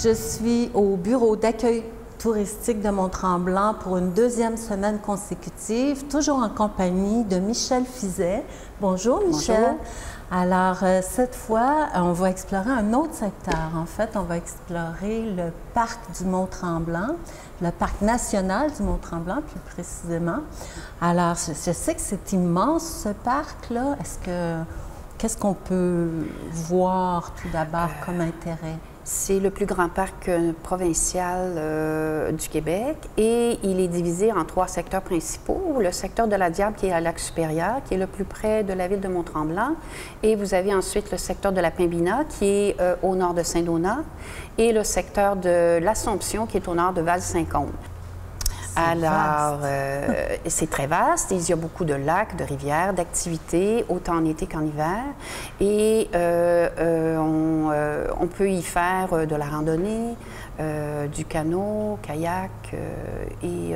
Je suis au bureau d'accueil touristique de Mont-Tremblant pour une deuxième semaine consécutive, toujours en compagnie de Michel Fizet. Bonjour Michel. Bonjour. Alors, cette fois, on va explorer un autre secteur. En fait, on va explorer le parc du Mont-Tremblant, le parc national du Mont-Tremblant, plus précisément. Alors, je sais que c'est immense, ce parc-là. Qu'est-ce qu'on peut voir tout d'abord comme intérêt? C'est le plus grand parc provincial du Québec et il est divisé en 3 secteurs principaux. Le secteur de la Diable qui est à Lac-Supérieur, qui est le plus près de la ville de Mont-Tremblant. Et vous avez ensuite le secteur de la Pembina qui est au nord de Saint-Donat et le secteur de l'Assomption qui est au nord de Val-Saint-Côme. Alors, c'est très vaste. Il y a beaucoup de lacs, de rivières, d'activités, autant en été qu'en hiver. Et on peut y faire de la randonnée, du canot, kayak. Et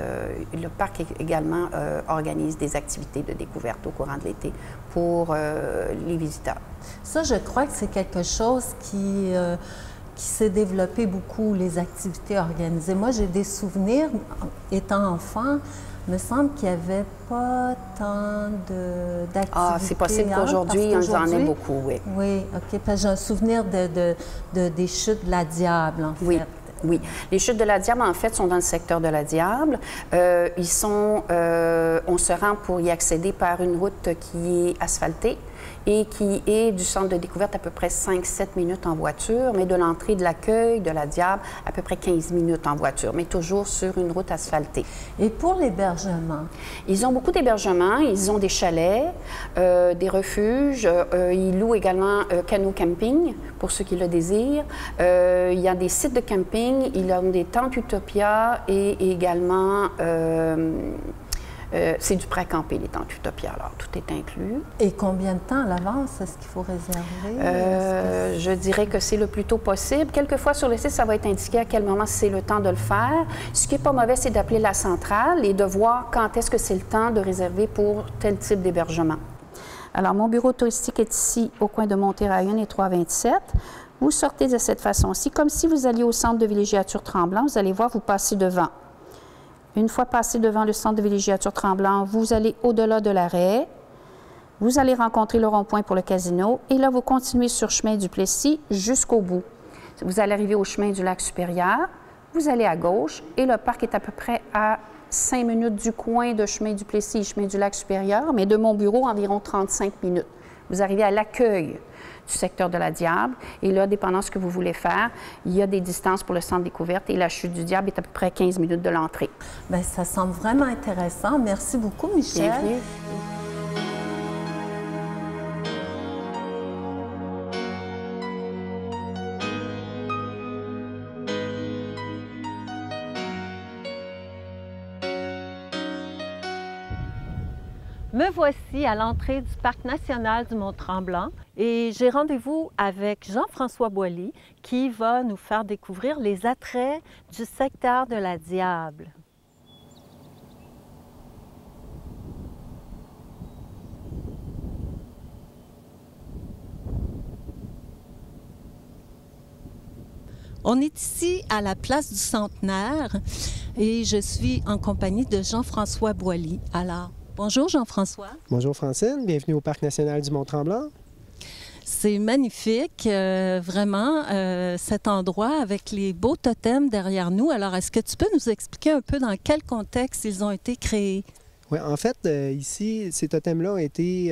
le parc également organise des activités de découverte au courant de l'été pour les visiteurs. Ça, je crois que c'est quelque chose qui s'est développé beaucoup, les activités organisées. Moi, j'ai des souvenirs, étant enfant, il me semble qu'il n'y avait pas tant d'activités. Ah, c'est possible qu'aujourd'hui, il y en ait beaucoup, oui. Oui, OK. Parce que j'ai un souvenir des chutes de la Diable, en fait. Oui. Oui. Les chutes de la Diable, en fait, sont dans le secteur de la Diable. On se rend pour y accéder par une route qui est asphaltée et qui est du centre de découverte à peu près 5-7 minutes en voiture, mais de l'entrée de l'accueil de la Diable à peu près 15 minutes en voiture, mais toujours sur une route asphaltée. Et pour l'hébergement? Ils ont beaucoup d'hébergements. Ils ont des chalets, des refuges. Ils louent également canot camping pour ceux qui le désirent. Il y a des sites de camping. Ils ont des tentes Utopia et également... c'est du pré-campé, les tentes Utopia, alors tout est inclus. Et combien de temps à l'avance est-ce qu'il faut réserver? Je dirais que c'est le plus tôt possible. Quelquefois, sur le site, ça va être indiqué à quel moment c'est le temps de le faire. Ce qui n'est pas mauvais, c'est d'appeler la centrale et de voir quand est-ce que c'est le temps de réserver pour tel type d'hébergement. Alors, mon bureau touristique est ici, au coin de Montéraillon et 327. Vous sortez de cette façon-ci, comme si vous alliez au centre de villégiature Tremblant. Vous allez voir, vous passez devant. Une fois passé devant le centre de villégiature Tremblant, vous allez au-delà de l'arrêt. Vous allez rencontrer le rond-point pour le casino. Et là, vous continuez sur chemin du Plessis jusqu'au bout. Vous allez arriver au chemin du Lac-Supérieur. Vous allez à gauche et le parc est à peu près à 5 minutes du coin de chemin du Plessis et chemin du Lac-Supérieur, mais de mon bureau, environ 35 minutes. Vous arrivez à l'accueil du secteur de la Diable. Et là, dépendant de ce que vous voulez faire, il y a des distances pour le centre découverte et la chute du Diable est à peu près 15 minutes de l'entrée. Bien, ça semble vraiment intéressant. Merci beaucoup, Michel. Bienvenue. Me voici à l'entrée du Parc national du Mont-Tremblant et j'ai rendez-vous avec Jean-François Boilly qui va nous faire découvrir les attraits du secteur de la Diable. On est ici à la place du Centenaire et je suis en compagnie de Jean-François Boilly. Alors, bonjour Jean-François. Bonjour Francine, bienvenue au Parc national du Mont-Tremblant. C'est magnifique, vraiment, cet endroit avec les beaux totems derrière nous. Alors, est-ce que tu peux nous expliquer un peu dans quel contexte ils ont été créés? Oui, en fait, ici, ces totems-là ont été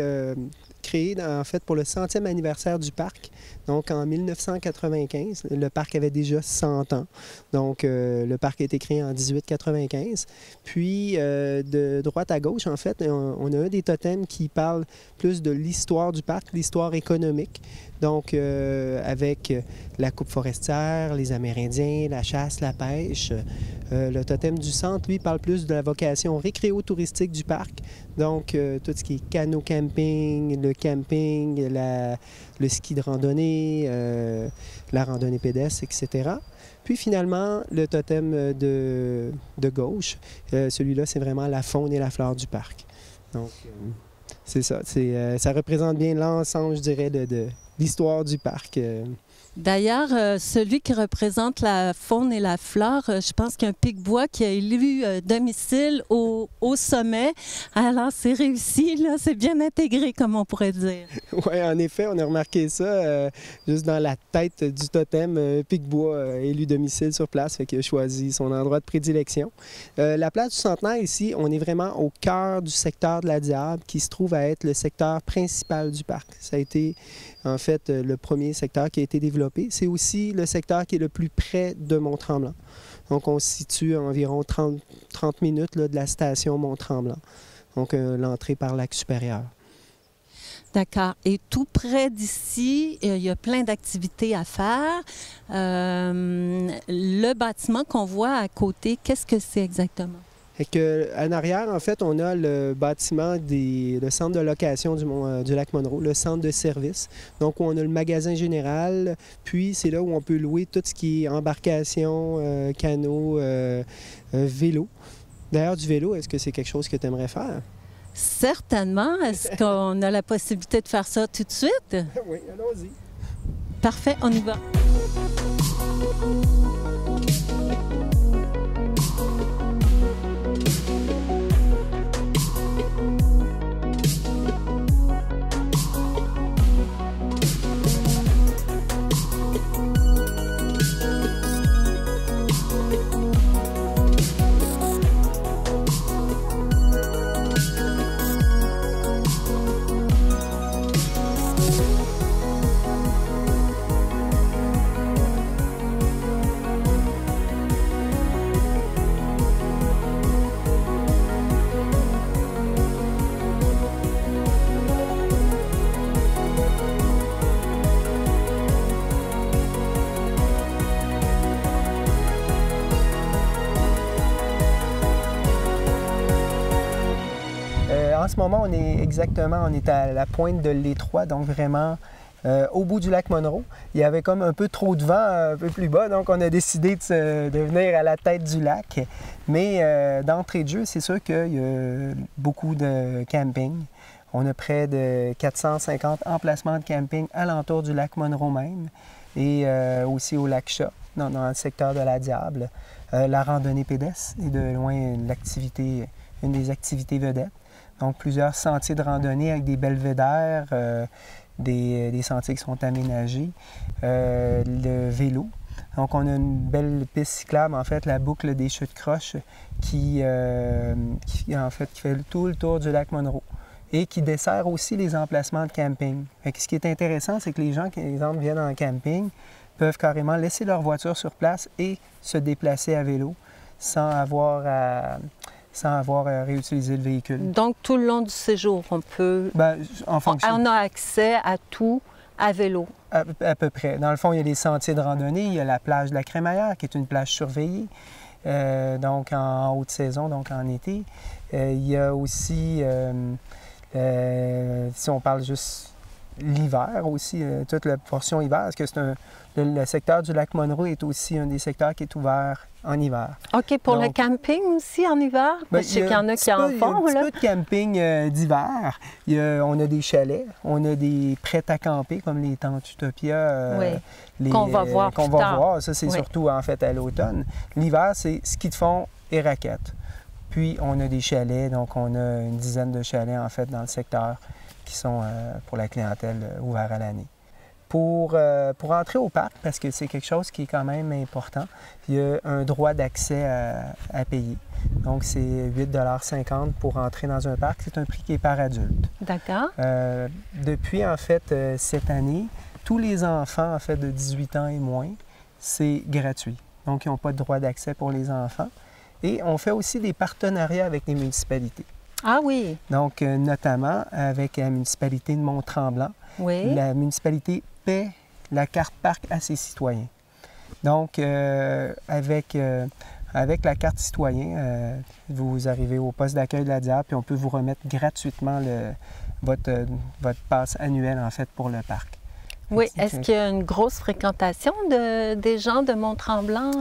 créés en fait, pour le 100e anniversaire du parc. Donc, en 1995, le parc avait déjà 100 ans. Donc, le parc a été créé en 1895. Puis, de droite à gauche, en fait, on a un des totems qui parle plus de l'histoire du parc, l'histoire économique. Donc, avec la coupe forestière, les Amérindiens, la chasse, la pêche. Le totem du centre, lui, parle plus de la vocation récréo-touristique du parc. Donc, tout ce qui est canot camping, le camping, le ski de randonnée, la randonnée pédestre, etc. Puis finalement, le totem de gauche, celui-là, c'est vraiment la faune et la flore du parc. Donc, c'est ça. Ça représente bien l'ensemble, je dirais, de l'histoire du parc. D'ailleurs, celui qui représente la faune et la flore, je pense qu'il y a un pic-bois qui a élu domicile au sommet. Alors, c'est réussi, là, c'est bien intégré, comme on pourrait dire. Oui, en effet, on a remarqué ça juste dans la tête du totem. Pic-bois élu domicile sur place, fait qu'il a choisi son endroit de prédilection. La place du Centenaire, ici, on est vraiment au cœur du secteur de la Diable, qui se trouve à être le secteur principal du parc. Ça a été, en fait, le premier secteur qui a été développé. C'est aussi le secteur qui est le plus près de Mont-Tremblant. Donc, on se situe à environ 30 minutes là, de la station Mont-Tremblant. Donc, l'entrée par Lac-Supérieur. D'accord. Et tout près d'ici, il y a plein d'activités à faire. Le bâtiment qu'on voit à côté, qu'est-ce que c'est exactement? En arrière, en fait, on a le bâtiment, le centre de location du lac Monroe, le centre de service. Donc, on a le magasin général, puis c'est là où on peut louer tout ce qui est embarcation, canot, vélo. D'ailleurs, du vélo, est-ce que c'est quelque chose que tu aimerais faire? Certainement. Est-ce qu'on a la possibilité de faire ça tout de suite? Oui, allons-y. Parfait, on y va. En ce moment, on est à la pointe de l'Étroit, donc vraiment au bout du lac Monroe. Il y avait comme un peu trop de vent un peu plus bas, donc on a décidé de venir à la tête du lac. Mais d'entrée de jeu, c'est sûr qu'il y a beaucoup de camping. On a près de 450 emplacements de camping alentour du lac Monroe même et aussi au lac Chat, dans le secteur de la Diable. La randonnée pédestre est de loin une des activités vedettes. Donc, plusieurs sentiers de randonnée avec des belvédères, des sentiers qui sont aménagés. Le vélo. Donc, on a une belle piste cyclable, en fait, la boucle des Chutes-Croches qui fait tout le tour du lac Monroe et qui dessert aussi les emplacements de camping. Fait que ce qui est intéressant, c'est que les gens qui, par exemple, viennent en camping peuvent carrément laisser leur voiture sur place et se déplacer à vélo sans avoir à réutiliser le véhicule. Donc, tout le long du séjour, on peut... On a accès à tout à vélo. À peu près. Dans le fond, il y a les sentiers de randonnée, il y a la plage de la Crémaillère, qui est une plage surveillée, donc en haute saison, donc en été. Il y a aussi, si on parle juste l'hiver aussi, toute la portion hiver, parce que le secteur du lac Monroe est aussi un des secteurs qui est ouvert en hiver. OK, pour le camping aussi en hiver? Je sais qu'il y en a qui en font. Il y a un petit peu de camping d'hiver. On a des chalets, on a des prêts à camper, comme les tentes Utopia. Qu'on va voir plus tard. Ça, c'est surtout en fait à l'automne. L'hiver, c'est ski de fond et raquettes. Puis, on a des chalets, donc on a une dizaine de chalets en fait dans le secteur qui sont pour la clientèle ouverts à l'année. Pour entrer au parc, parce que c'est quelque chose qui est quand même important, il y a un droit d'accès à payer. Donc, c'est 8,50 $ pour entrer dans un parc. C'est un prix qui est par adulte. D'accord. Depuis, en fait, cette année, tous les enfants, en fait, de 18 ans et moins, c'est gratuit. Donc, ils n'ont pas de droit d'accès pour les enfants. Et on fait aussi des partenariats avec les municipalités. Ah oui! Donc, notamment avec la municipalité de Mont-Tremblant. Oui. La municipalité paie la carte parc à ses citoyens. Donc, avec la carte citoyen, vous arrivez au poste d'accueil de la Diable, puis on peut vous remettre gratuitement votre passe annuelle, en fait, pour le parc. Oui. Est-ce qu'il y a une grosse fréquentation des gens de Mont-Tremblant?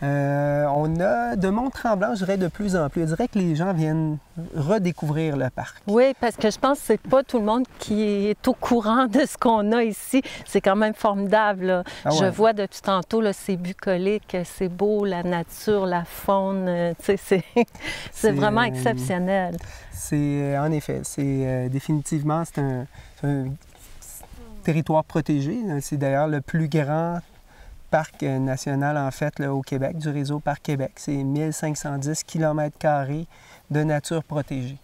On a de Mont-Tremblant, je dirais, de plus en plus. Je dirais que les gens viennent redécouvrir le parc. Oui, parce que je pense que c'est pas tout le monde qui est au courant de ce qu'on a ici. C'est quand même formidable, là. Ah ouais. Je vois depuis tantôt, là, c'est bucolique, c'est beau, la nature, la faune, tu sais, c'est vraiment exceptionnel. C'est, en effet, c'est définitivement, c'est un territoire protégé. C'est d'ailleurs le plus grand parc national, en fait, là, au Québec, du réseau Parc Québec. C'est 1510 km² de nature protégée.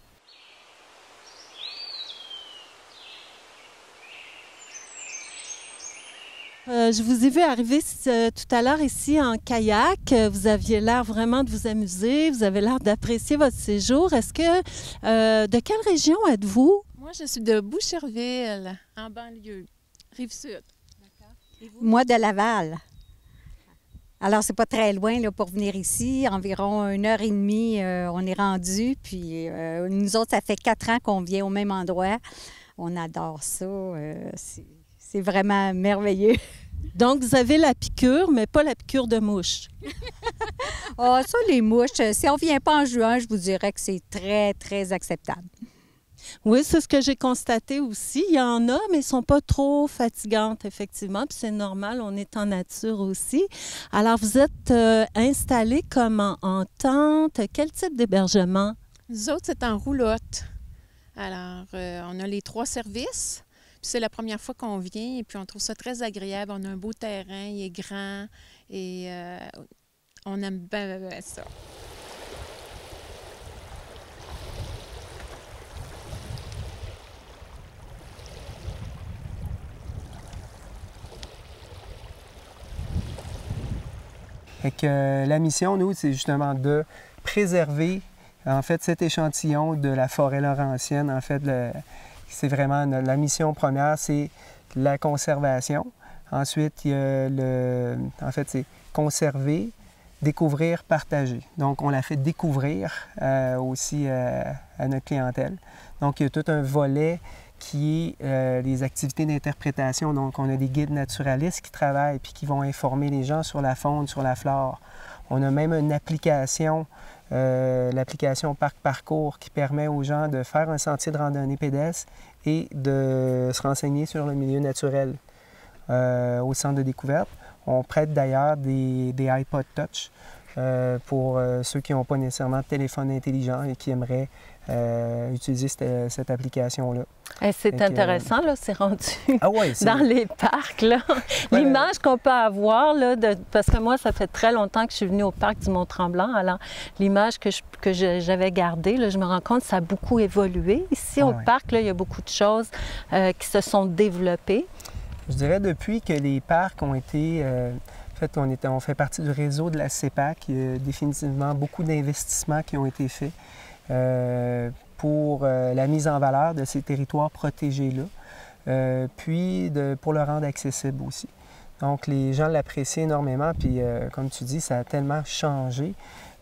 Je vous ai vu arriver tout à l'heure ici en kayak. Vous aviez l'air vraiment de vous amuser. Vous avez l'air d'apprécier votre séjour. Est-ce que... de quelle région êtes-vous? Moi, je suis de Boucherville, en banlieue, Rive-Sud. Moi, de Laval. Alors, c'est pas très loin là, pour venir ici. Environ 1h30, on est rendu. Puis, nous autres, ça fait 4 ans qu'on vient au même endroit. On adore ça. C'est vraiment merveilleux. Donc, vous avez la piqûre, mais pas la piqûre de mouche. Ah, ça, les mouches, si on ne vient pas en juin, je vous dirais que c'est très, très acceptable. Oui, c'est ce que j'ai constaté aussi. Il y en a, mais elles ne sont pas trop fatigantes, effectivement. Puis c'est normal, on est en nature aussi. Alors, vous êtes installé comment? En tente? Quel type d'hébergement? Nous autres, c'est en roulotte. Alors, on a les 3 services. Puis c'est la première fois qu'on vient et puis on trouve ça très agréable. On a un beau terrain, il est grand et on aime bien ça. Fait que, la mission, nous, c'est justement de préserver, en fait, cet échantillon de la forêt laurentienne. En fait, c'est vraiment la mission première, c'est la conservation. Ensuite, il y a en fait, c'est conserver, découvrir, partager. Donc, on la fait découvrir aussi à notre clientèle. Donc, il y a tout un volet qui est les activités d'interprétation. Donc, on a des guides naturalistes qui travaillent puis qui vont informer les gens sur la faune, sur la flore. On a même une application, l'application Parc Parcours, qui permet aux gens de faire un sentier de randonnée pédestre et de se renseigner sur le milieu naturel au centre de découverte. On prête d'ailleurs des iPod Touch pour ceux qui n'ont pas nécessairement de téléphone intelligent et qui aimeraient utiliser cette application-là. C'est intéressant, là, c'est rendu dans les parcs, là. Ouais, L'image qu'on peut avoir, là, parce que moi, ça fait très longtemps que je suis venue au parc du Mont-Tremblant, alors l'image que j'avais gardée, là, je me rends compte que ça a beaucoup évolué. Ici, au parc, là, il y a beaucoup de choses qui se sont développées. Je dirais depuis que les parcs ont été... en fait, on fait partie du réseau de la CEPAC. Il y a définitivement beaucoup d'investissements qui ont été faits pour la mise en valeur de ces territoires protégés-là, puis pour le rendre accessible aussi. Donc, les gens l'apprécient énormément, puis comme tu dis, ça a tellement changé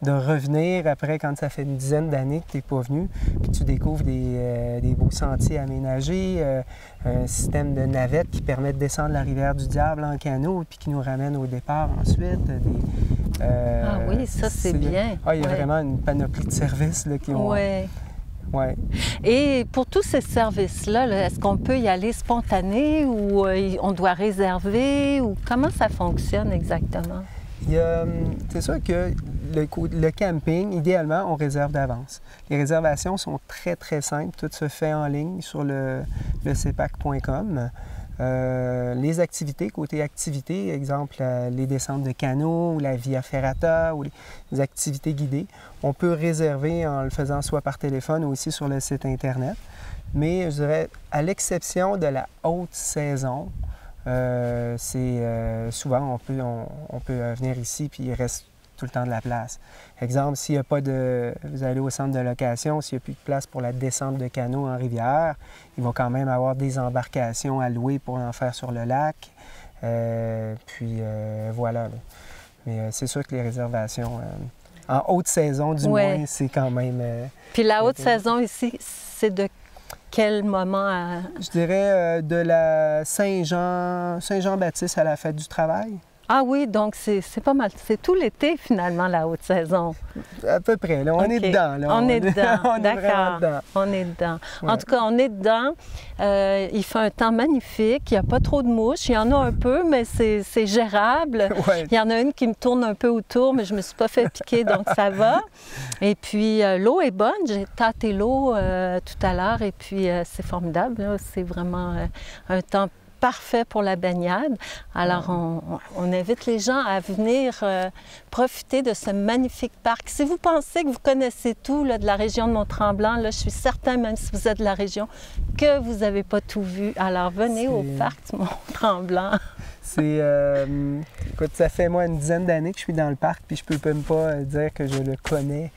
de revenir après, quand ça fait une dizaine d'années que tu n'es pas venu, puis tu découvres des beaux sentiers aménagés, un système de navettes qui permet de descendre la rivière du Diable en canot, puis qui nous ramène au départ ensuite. Ah oui, ça, c'est bien. Ah, il y a vraiment une panoplie de services là, qui ont... Oui. Ouais. Et pour tous ces services-là, -là, est-ce qu'on peut y aller spontané ou on doit réserver ou comment ça fonctionne exactement? C'est sûr que le camping, idéalement, on réserve d'avance. Les réservations sont très, très simples. Tout se fait en ligne sur le cepac.com. Les activités, côté activités, exemple les descentes de canot ou la Via Ferrata ou les activités guidées, on peut réserver en le faisant soit par téléphone ou aussi sur le site Internet. Mais je dirais, à l'exception de la haute saison, souvent on peut venir ici puis il reste tout le temps de la place. Exemple, s'il n'y a pas de... Vous allez au centre de location, s'il n'y a plus de place pour la descente de canot en rivière, il va quand même avoir des embarcations à louer pour en faire sur le lac. Voilà. Là. Mais c'est sûr que les réservations, en haute saison du moins, c'est quand même... Puis la haute saison ici, c'est de quel moment? Je dirais de la Saint-Jean-Baptiste à la Fête du travail. Ah oui, donc c'est pas mal. C'est tout l'été, finalement, la haute saison. À peu près. Là, on est dedans. Là. On est dedans. On est D'accord. dedans. On est dedans. Ouais. En tout cas, on est dedans. Il fait un temps magnifique. Il n'y a pas trop de mouches. Il y en a un peu, mais c'est gérable. Ouais. Il y en a une qui me tourne un peu autour, mais je ne me suis pas fait piquer, donc ça va. Et puis, l'eau est bonne. J'ai tâté l'eau tout à l'heure et puis c'est formidable. C'est vraiment un temps parfait pour la baignade. Alors, on invite les gens à venir profiter de ce magnifique parc. Si vous pensez que vous connaissez tout là, de la région de Mont-Tremblant, là, je suis certain, même si vous êtes de la région, que vous n'avez pas tout vu. Alors, venez au parc du Mont-Tremblant. C'est... écoute, ça fait moi une dizaine d'années que je suis dans le parc, puis je peux même pas dire que je le connais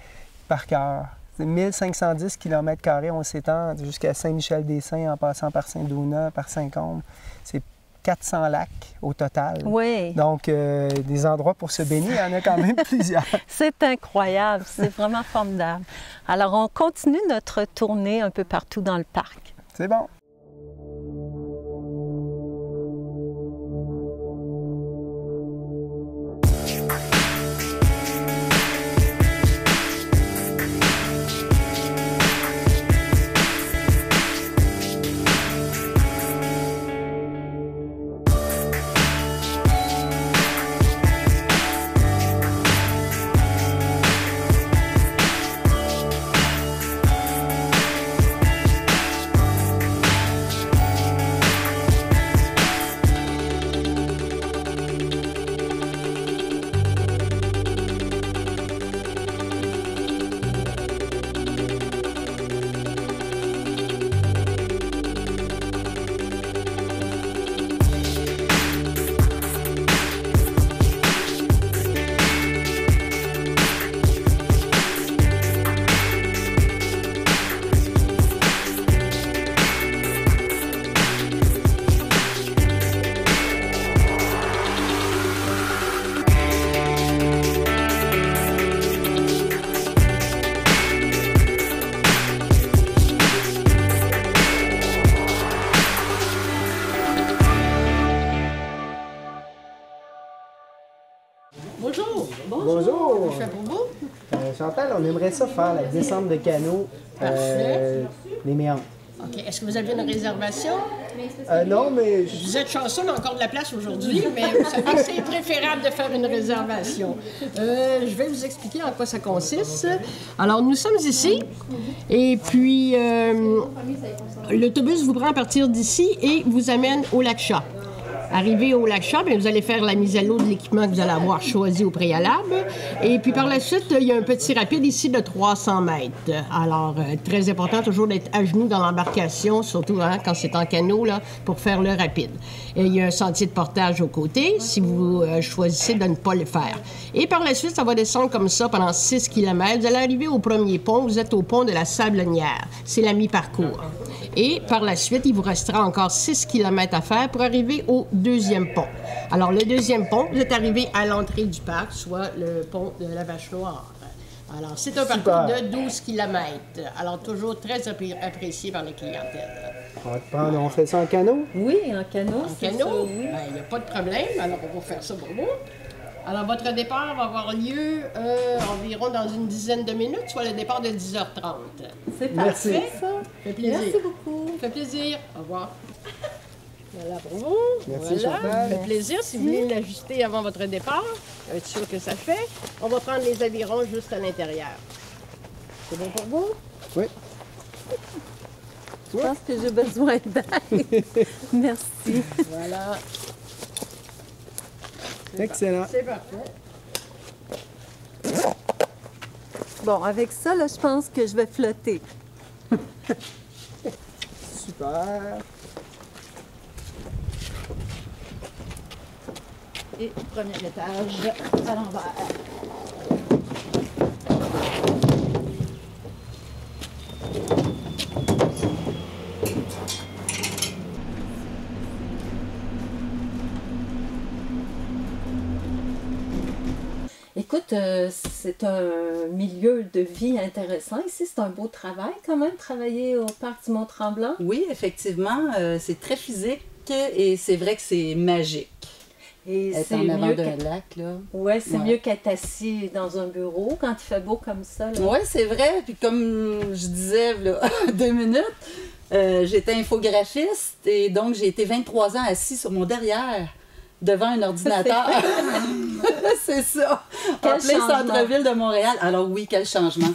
par cœur. C'est 1510 km² on s'étend jusqu'à Saint-Michel-des-Saints en passant par Saint-Donat, par Saint-Côme. C'est 400 lacs au total. Oui. Donc, des endroits pour se baigner, il y en a quand même plusieurs. C'est incroyable, c'est vraiment formidable. Alors, on continue notre tournée un peu partout dans le parc. C'est bon. Bonjour. Bonjour. Je fais pour vous. Chantal, on aimerait ça faire la descente de canot les méandres. OK. Est-ce que vous avez une réservation? Non, mais Vous êtes chanceux, on a encore de la place aujourd'hui, mais vous savez que c'est préférable de faire une réservation. Je vais vous expliquer en quoi ça consiste. Alors, nous sommes ici, et puis l'autobus vous prend à partir d'ici et vous amène au lac Chat. Arrivé au lac Chat, vous allez faire la mise à l'eau de l'équipement que vous allez avoir choisi au préalable. Et puis par la suite, il y a un petit rapide ici de 300 mètres. Alors, très important toujours d'être à genoux dans l'embarcation, surtout quand c'est en canot, là, pour faire le rapide. Et il y a un sentier de portage aux côtés si vous choisissez de ne pas le faire. Et par la suite, ça va descendre comme ça pendant 6 km. Vous allez arriver au premier pont, vous êtes au pont de la Sablonnière. C'est la mi-parcours. Et par la suite, il vous restera encore 6 km à faire pour arriver au deuxième pont. Alors, le deuxième pont, vous êtes arrivé à l'entrée du parc, soit le pont de la Vache Noire. Alors, c'est un parcours de 12 km. Alors, toujours très apprécié par les clientèles. On fait ça en canot? Oui, en canot. En canot, il n'y a pas de problème. Alors, on va faire ça pour vous. Alors, votre départ va avoir lieu environ dans une dizaine de minutes, soit le départ de 10h30. C'est parfait, ça. Fait plaisir. Merci beaucoup. Fait plaisir. Au revoir. Voilà pour vous. Merci, voilà. Chantal. Fait plaisir. Si vous voulez l'ajuster avant votre départ, être sûr que ça fait. On va prendre les avirons juste à l'intérieur. C'est bon pour vous? Oui. Je pense que j'ai besoin d'aide. Merci. Voilà. Excellent. C'est parfait. Bon, avec ça, là, je pense que je vais flotter. Super. Et premier étage à l'envers. Écoute, c'est un milieu de vie intéressant. Ici, c'est un beau travail quand même, travailler au parc du Mont-Tremblant. Oui, effectivement, c'est très physique et c'est vrai que c'est magique. Et être c'est en avant mieux d'un lac, là. Ouais, c'est Ouais. mieux qu'être assis dans un bureau quand il fait beau comme ça. Là. Oui, c'est vrai. Puis comme je disais, là, 2 minutes, j'étais infographiste et donc j'ai été 23 ans assis sur mon derrière devant un ordinateur. C'est ça. Quel En plein changement. centre-ville de Montréal. Alors oui, quel changement.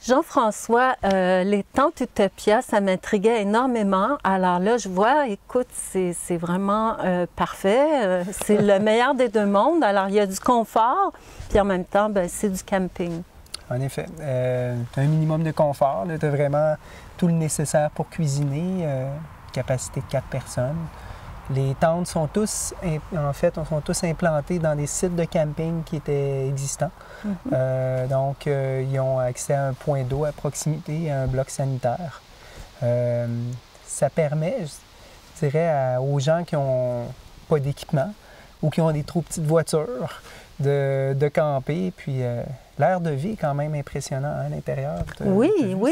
Jean-François, les tentes Utopia, ça m'intriguait énormément. Alors là, je vois, écoute, c'est vraiment parfait. C'est le meilleur des deux mondes. Alors, il y a du confort, puis en même temps, ben, c'est du camping. En effet, tu as un minimum de confort. Tu as vraiment tout le nécessaire pour cuisiner, capacité de 4 personnes. Les tentes sont tous, en fait, sont tous implantées dans des sites de camping qui étaient existants. Donc, ils ont accès à un point d'eau à proximité, à un bloc sanitaire. Ça permet, je dirais, aux gens qui n'ont pas d'équipement ou qui ont des trop petites voitures de camper. Puis, l'air de vie est quand même impressionnant à l'intérieur. Oui,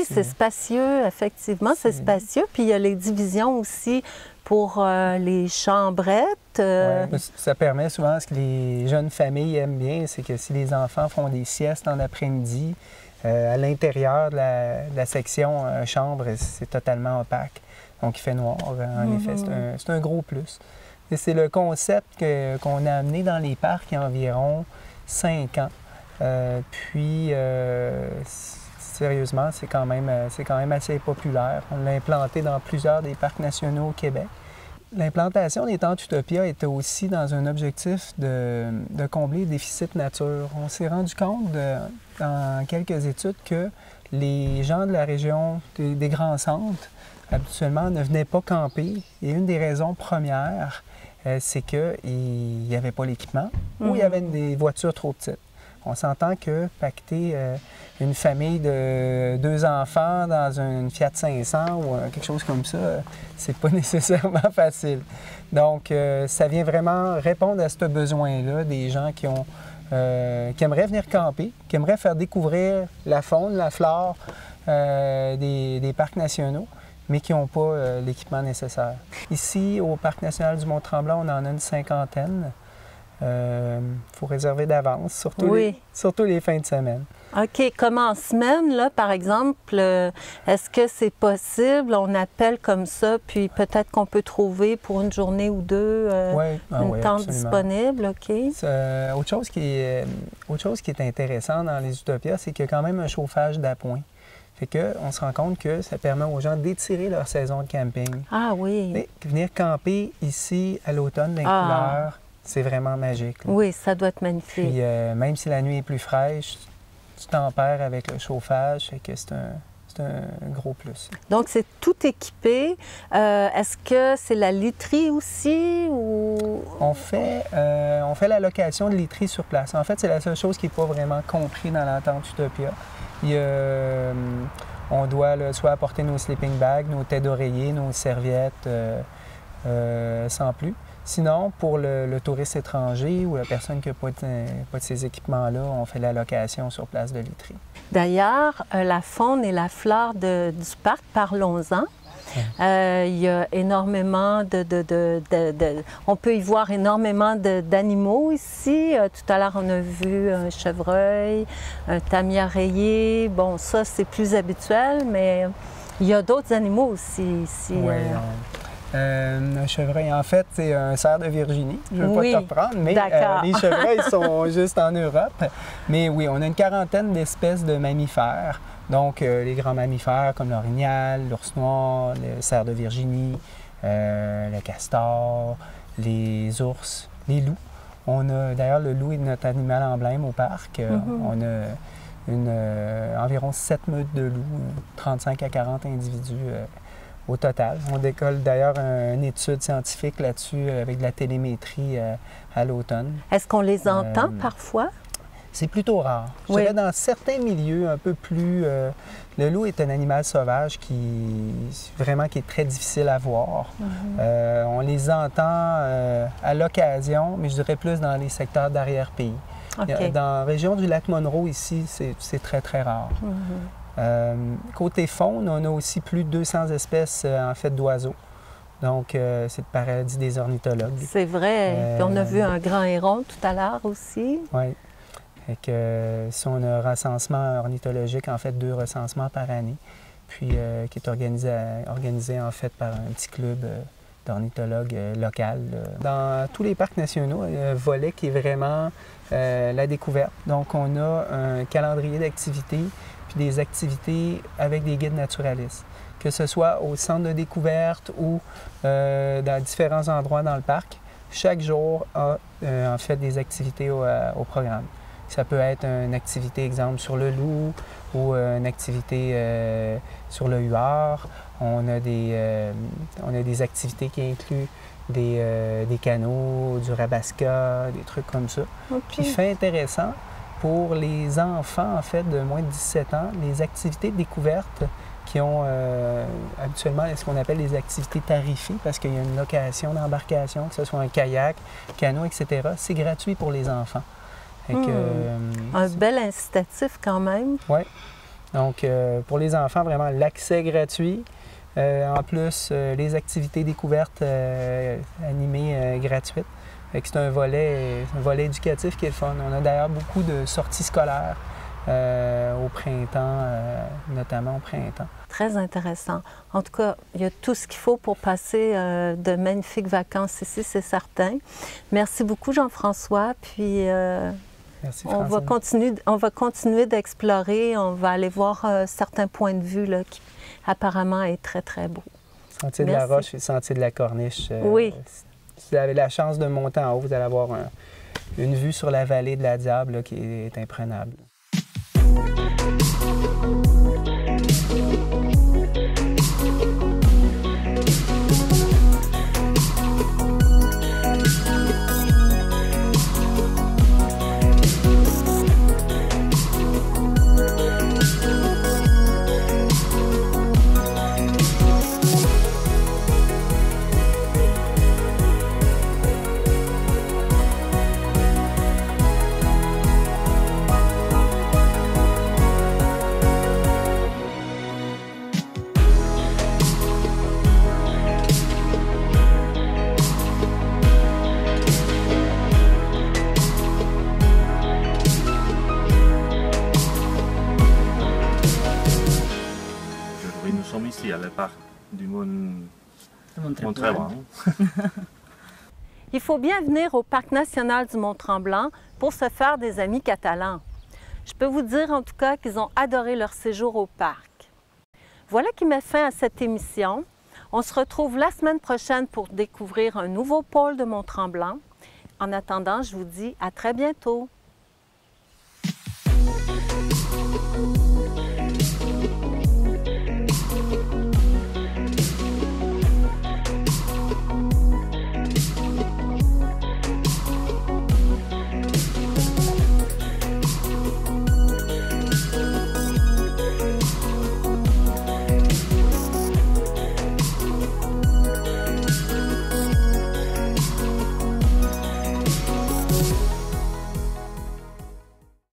c'est spacieux, effectivement, c'est spacieux. Puis, il y a les divisions aussi pour les chambrettes. Ouais, ça permet souvent, ce que les jeunes familles aiment bien, c'est que si les enfants font des siestes en après-midi, à l'intérieur de la section chambre, c'est totalement opaque. Donc, il fait noir, en effet. C'est un gros plus. Et c'est le concept qu'on a amené dans les parcs il y a environ 5 ans. Puis, sérieusement, c'est quand même assez populaire. On l'a implanté dans plusieurs des parcs nationaux au Québec. L'implantation des tentes Utopia était aussi dans un objectif de combler le déficit nature. On s'est rendu compte dans quelques études que les gens de la région des grands centres, habituellement, ne venaient pas camper. Et une des raisons premières, c'est qu'il n'y avait pas l'équipement ou il y avait des voitures trop petites. On s'entend que pacter une famille de 2 enfants dans une Fiat 500 ou quelque chose comme ça, c'est pas nécessairement facile. Donc, ça vient vraiment répondre à ce besoin-là des gens qui aimeraient venir camper, qui aimeraient faire découvrir la faune, la flore des parcs nationaux, mais qui n'ont pas l'équipement nécessaire. Ici, au Parc national du Mont-Tremblant, on en a une 50aine. Faut réserver d'avance, surtout les fins de semaine. OK. Comme en semaine, là, par exemple, est-ce que c'est possible? On appelle comme ça, puis peut-être qu'on peut trouver pour une journée ou deux une tente disponible. OK. Autre chose qui est intéressant dans les Utopias, c'est qu'il y a quand même un chauffage d'appoint. Fait qu'on se rend compte que ça permet aux gens d'étirer leur saison de camping. Ah oui. Et venir camper ici à l'automne dans les couleurs, c'est vraiment magique. Là. Oui, ça doit être magnifique. Puis même si la nuit est plus fraîche, tu tempères avec le chauffage, fait que c'est un gros plus. Donc, c'est tout équipé. Est-ce que c'est la literie aussi ou... On fait la location de literie sur place. En fait, c'est la seule chose qui n'est pas vraiment compris dans la tente Utopia. On doit soit apporter nos sleeping bags, nos têtes d'oreiller, nos serviettes, sans plus. Sinon, pour le touriste étranger ou la personne qui n'a pas de ces équipements-là, on fait la location sur place de literie. D'ailleurs, la faune et la flore du parc, parlons-en. Il y a énormément on peut y voir énormément d'animaux ici. Tout à l'heure, on a vu un chevreuil, un tamiya rayé. Bon, ça, c'est plus habituel, mais il y a d'autres animaux aussi ici. Oui, Un chevreuil, en fait, c'est un cerf de Virginie. Je ne veux Oui, pas te reprendre, mais les chevreuils sont juste en Europe. Mais oui, on a une quarantaine d'espèces de mammifères. Donc, les grands mammifères comme l'orignal, l'ours noir, le cerf de Virginie, le castor, les ours, les loups. On a, d'ailleurs, le loup est notre animal emblème au parc. On a environ 7 meutes de loups, 35 à 40 individus au total. On décolle d'ailleurs une étude scientifique là-dessus avec de la télémétrie à l'automne. Est-ce qu'on les entend parfois? C'est plutôt rare. Je Oui. dirais dans certains milieux un peu plus... le loup est un animal sauvage qui est très difficile à voir. On les entend à l'occasion, mais je dirais plus dans les secteurs d'arrière-pays. OK. Dans la région du lac Monroe, ici, c'est très, très rare. Côté faune, on a aussi plus de 200 espèces en fait d'oiseaux. Donc, c'est le paradis des ornithologues. C'est vrai. Puis on a vu un grand héron tout à l'heure aussi. Oui. Fait que, si on a un recensement ornithologique, en fait 2 recensements par année, puis qui est organisé en fait par un petit club d'ornithologues local. Dans tous les parcs nationaux, il y a un volet qui est vraiment la découverte. Donc, on a un calendrier d'activités, puis des activités avec des guides naturalistes. Que ce soit au centre de découverte ou dans différents endroits dans le parc, chaque jour a en fait des activités au programme. Ça peut être une activité, exemple, sur le loup ou une activité sur le huard. On a des activités qui incluent des canots, du rabasca, des trucs comme ça. Okay. Puis, fait intéressant, pour les enfants, en fait, de moins de 17 ans, les activités de découverte qui ont habituellement ce qu'on appelle les activités tarifées, parce qu'il y a une location d'embarcation, que ce soit un kayak, canot, etc., c'est gratuit pour les enfants. Un bel incitatif quand même. Oui. Donc, pour les enfants, vraiment, l'accès gratuit. En plus, les activités découvertes animées gratuites. C'est un volet éducatif qui est le fun. On a d'ailleurs beaucoup de sorties scolaires au printemps, notamment au printemps. Très intéressant. En tout cas, il y a tout ce qu'il faut pour passer de magnifiques vacances ici, c'est certain. Merci beaucoup, Jean-François. Puis, merci, on va continuer d'explorer. On va aller voir certains points de vue là, qui apparemment est très, très beau. Le sentier de la Roche et le sentier de la Corniche. Oui. Si vous avez la chance de monter en haut, vous allez avoir une vue sur la vallée de la Diable là, qui est imprenable. Nous sommes ici à le parc du Mont-Tremblant. Il faut bien venir au Parc national du Mont-Tremblant pour se faire des amis catalans. Je peux vous dire en tout cas qu'ils ont adoré leur séjour au parc. Voilà qui met fin à cette émission. On se retrouve la semaine prochaine pour découvrir un nouveau pôle de Mont-Tremblant. En attendant, je vous dis à très bientôt.